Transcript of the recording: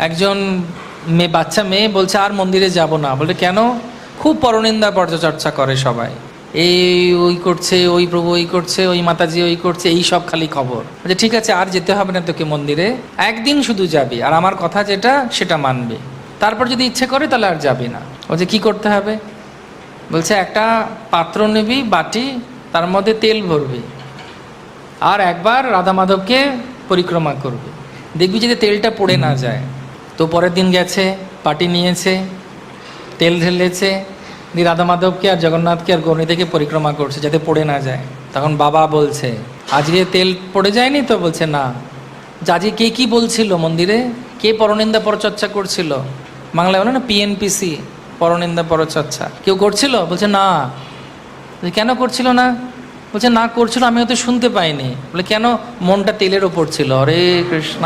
একজন বাচ্চা মেয়ে বলছে আর মন্দিরে যাব না। বলে কেন? খুব পরনিন্দা পরচর্চা করে সবাই, এই ওই করছে, ওই প্রভু ওই করছে, ওই মাতাজি ওই করছে, এই সব খালি খবর। বলছে ঠিক আছে, আর যেতে হবে না তোকে মন্দিরে, একদিন শুধু যাবি আর আমার কথা যেটা সেটা মানবে, তারপর যদি ইচ্ছে করে তাহলে আর যাবি না। বলছে কি করতে হবে? বলছে একটা পাত্র নিবি, বাটি, তার মধ্যে তেল ভরবি, আর একবার রাধা মাধবকে পরিক্রমা করবে, দেখবি যদি তেলটা পড়ে না যায়। তো পরের দিন গেছে, বাটি নিয়েছে, তেল ঢেলেছে, দিয়ে রাধা মাধবকে আর জগন্নাথকে আর গৌরীদেরকে পরিক্রমা করছে যাতে পড়ে না যায়। তখন বাবা বলছে আজকে তেল পড়ে যায়নি তো? বলছে না। আজকে কে কি বলছিল মন্দিরে, কে পরনিন্দা পরচর্চা করছিল? বাংলায় বলে না পিএনপিসি, পরনিন্দা পরচর্চা, কেউ করছিল? বলছে না। কেন করছিল না? বলছে না করছিল, আমি হয়তো শুনতে পাইনি। বলে কেন? মনটা তেলের ওপর ছিল। হরে কৃষ্ণ।